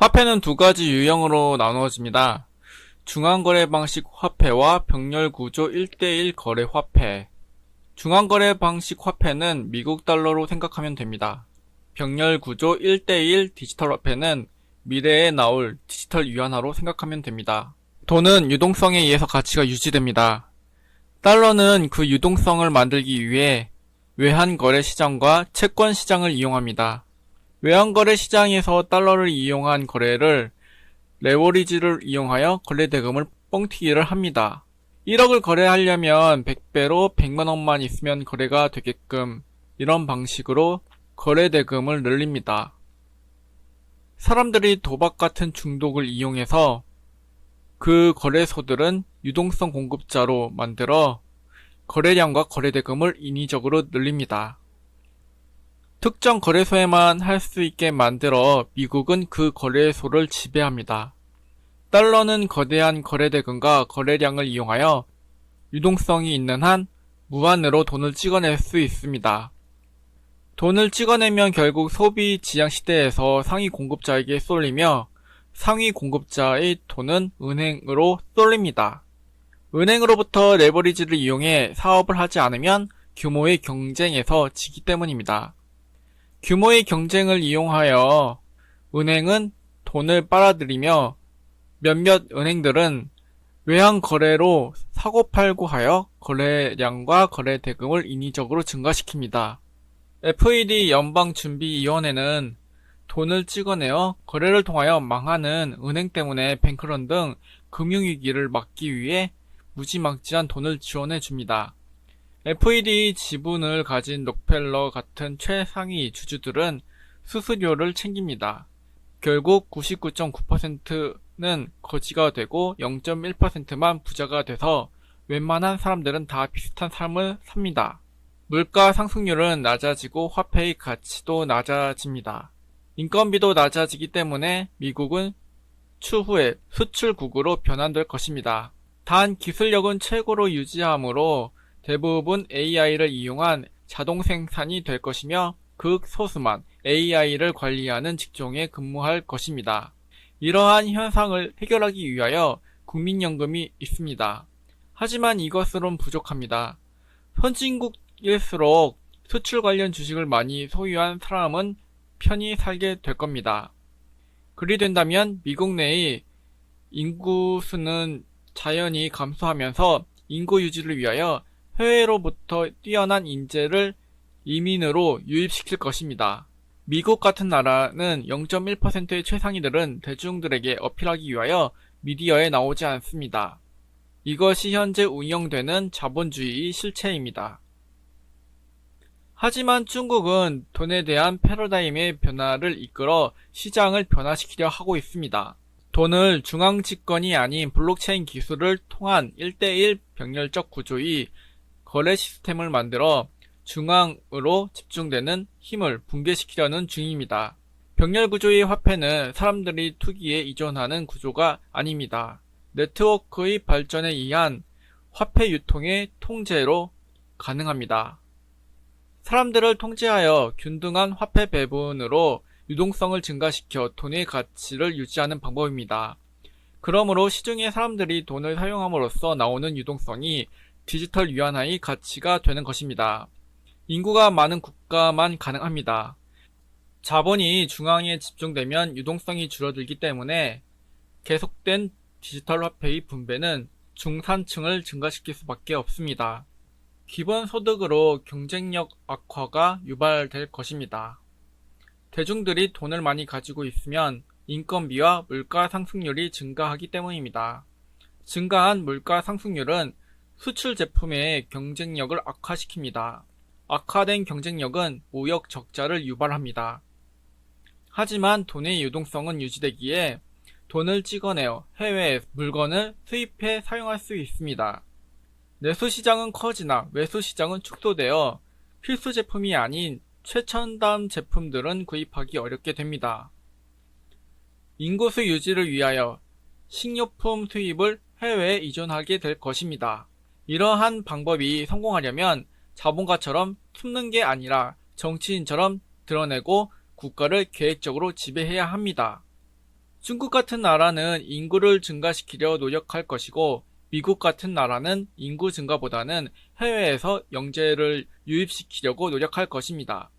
화폐는 두 가지 유형으로 나누어집니다. 중앙거래 방식 화폐와 병렬구조 1대1 거래 화폐. 중앙거래 방식 화폐는 미국 달러로 생각하면 됩니다. 병렬구조 1대1 디지털 화폐는 미래에 나올 디지털 위안화로 생각하면 됩니다. 돈은 유동성에 의해서 가치가 유지됩니다. 달러는 그 유동성을 만들기 위해 외환거래 시장과 채권 시장을 이용합니다. 외환거래 시장에서 달러를 이용한 거래를 레버리지를 이용하여 거래대금을 뻥튀기를 합니다. 1억을 거래하려면 100배로 100만원만 있으면 거래가 되게끔 이런 방식으로 거래대금을 늘립니다. 사람들이 도박 같은 중독을 이용해서 그 거래소들은 유동성 공급자로 만들어 거래량과 거래대금을 인위적으로 늘립니다. 특정 거래소에만 할 수 있게 만들어 미국은 그 거래소를 지배합니다. 달러는 거대한 거래대금과 거래량을 이용하여 유동성이 있는 한 무한으로 돈을 찍어낼 수 있습니다. 돈을 찍어내면 결국 소비 지향 시대에서 상위 공급자에게 쏠리며 상위 공급자의 돈은 은행으로 쏠립니다. 은행으로부터 레버리지를 이용해 사업을 하지 않으면 규모의 경쟁에서 지기 때문입니다. 규모의 경쟁을 이용하여 은행은 돈을 빨아들이며 몇몇 은행들은 외환 거래로 사고팔고 하여 거래량과 거래대금을 인위적으로 증가시킵니다. FED 연방준비위원회는 돈을 찍어내어 거래를 통하여 망하는 은행 때문에 뱅크런 등 금융위기를 막기 위해 무지막지한 돈을 지원해 줍니다. FED 지분을 가진 록펠러 같은 최상위 주주들은 수수료를 챙깁니다. 결국 99.9%는 거지가 되고 0.1%만 부자가 돼서 웬만한 사람들은 다 비슷한 삶을 삽니다. 물가 상승률은 낮아지고 화폐의 가치도 낮아집니다. 인건비도 낮아지기 때문에 미국은 추후에 수출국으로 변환될 것입니다. 단 기술력은 최고로 유지하므로 대부분 AI를 이용한 자동 생산이 될 것이며 극소수만 AI를 관리하는 직종에 근무할 것입니다. 이러한 현상을 해결하기 위하여 국민연금이 있습니다. 하지만 이것으론 부족합니다. 선진국일수록 수출 관련 주식을 많이 소유한 사람은 편히 살게 될 겁니다. 그리 된다면 미국 내의 인구수는 자연히 감소하면서 인구 유지를 위하여 해외로부터 뛰어난 인재를 이민으로 유입시킬 것입니다. 미국 같은 나라는 0.1%의 최상위들은 대중들에게 어필하기 위하여 미디어에 나오지 않습니다. 이것이 현재 운영되는 자본주의의 실체입니다. 하지만 중국은 돈에 대한 패러다임의 변화를 이끌어 시장을 변화시키려 하고 있습니다. 돈을 중앙집권이 아닌 블록체인 기술을 통한 1대1 병렬적 구조의 거래 시스템을 만들어 중앙으로 집중되는 힘을 붕괴시키려는 중입니다. 병렬 구조의 화폐는 사람들이 투기에 의존하는 구조가 아닙니다. 네트워크의 발전에 의한 화폐 유통의 통제로 가능합니다. 사람들을 통제하여 균등한 화폐 배분으로 유동성을 증가시켜 돈의 가치를 유지하는 방법입니다. 그러므로 시중에 사람들이 돈을 사용함으로써 나오는 유동성이 디지털 위안화의 가치가 되는 것입니다. 인구가 많은 국가만 가능합니다. 자본이 중앙에 집중되면 유동성이 줄어들기 때문에 계속된 디지털 화폐의 분배는 중산층을 증가시킬 수밖에 없습니다. 기본소득으로 경쟁력 악화가 유발될 것입니다. 대중들이 돈을 많이 가지고 있으면 인건비와 물가 상승률이 증가하기 때문입니다. 증가한 물가 상승률은 수출 제품의 경쟁력을 악화시킵니다. 악화된 경쟁력은 무역 적자를 유발합니다. 하지만 돈의 유동성은 유지되기에 돈을 찍어내어 해외에 물건을 수입해 사용할 수 있습니다. 내수시장은 커지나 외수시장은 축소되어 필수 제품이 아닌 최첨단 제품들은 구입하기 어렵게 됩니다. 인구수 유지를 위하여 식료품 수입을 해외에 의존하게 될 것입니다. 이러한 방법이 성공하려면 자본가처럼 숨는 게 아니라 정치인처럼 드러내고 국가를 계획적으로 지배해야 합니다. 중국 같은 나라는 인구를 증가시키려 노력할 것이고 미국 같은 나라는 인구 증가보다는 해외에서 영재를 유입시키려고 노력할 것입니다.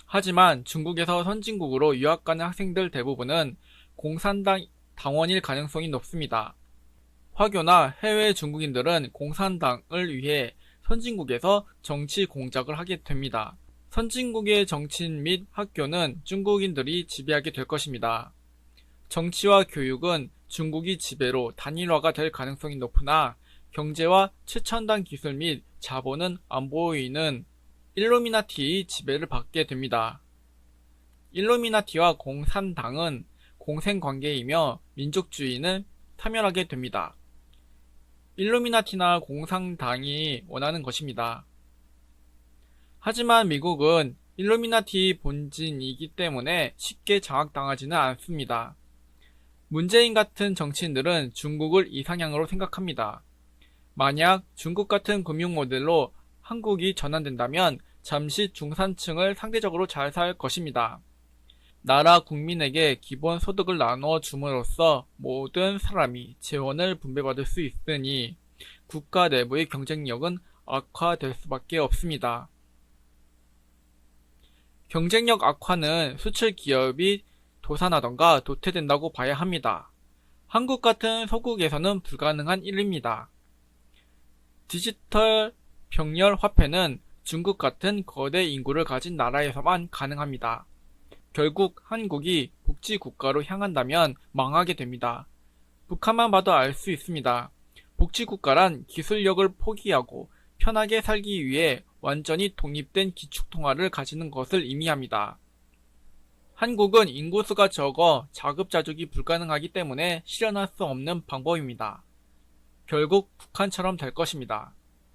하지만 중국에서 선진국으로 유학 가는 학생들 대부분은 공산당 당원일 가능성이 높습니다. 화교나 해외 중국인들은 공산당을 위해 선진국에서 정치 공작을 하게 됩니다. 선진국의 정치인 및 학교는 중국인들이 지배하게 될 것입니다. 정치와 교육은 중국이 지배로 단일화가 될 가능성이 높으나 경제와 최첨단 기술 및 자본은 안 보이는 일루미나티의 지배를 받게 됩니다. 일루미나티와 공산당은 공생관계이며 민족주의는 사멸하게 됩니다. 일루미나티나 공산당이 원하는 것입니다. 하지만 미국은 일루미나티 본진이기 때문에 쉽게 장악당하지는 않습니다. 문재인 같은 정치인들은 중국을 이상향으로 생각합니다. 만약 중국 같은 금융 모델로 한국이 전환된다면 잠시 중산층을 상대적으로 잘 살 것입니다. 나라 국민에게 기본 소득을 나누어 줌으로써 모든 사람이 재원을 분배받을 수 있으니 국가 내부의 경쟁력은 악화될 수밖에 없습니다. 경쟁력 악화는 수출 기업이 도산하던가 도태된다고 봐야 합니다. 한국 같은 소국에서는 불가능한 일입니다. 디지털 병렬 화폐는 중국 같은 거대 인구를 가진 나라에서만 가능합니다. 결국 한국이 복지국가로 향한다면 망하게 됩니다. 북한만 봐도 알 수 있습니다. 복지국가란 기술력을 포기하고 편하게 살기 위해 완전히 독립된 기축통화를 가지는 것을 의미합니다. 한국은 인구수가 적어 자급자족이 불가능하기 때문에 실현할 수 없는 방법입니다. 결국 북한처럼 될 것입니다.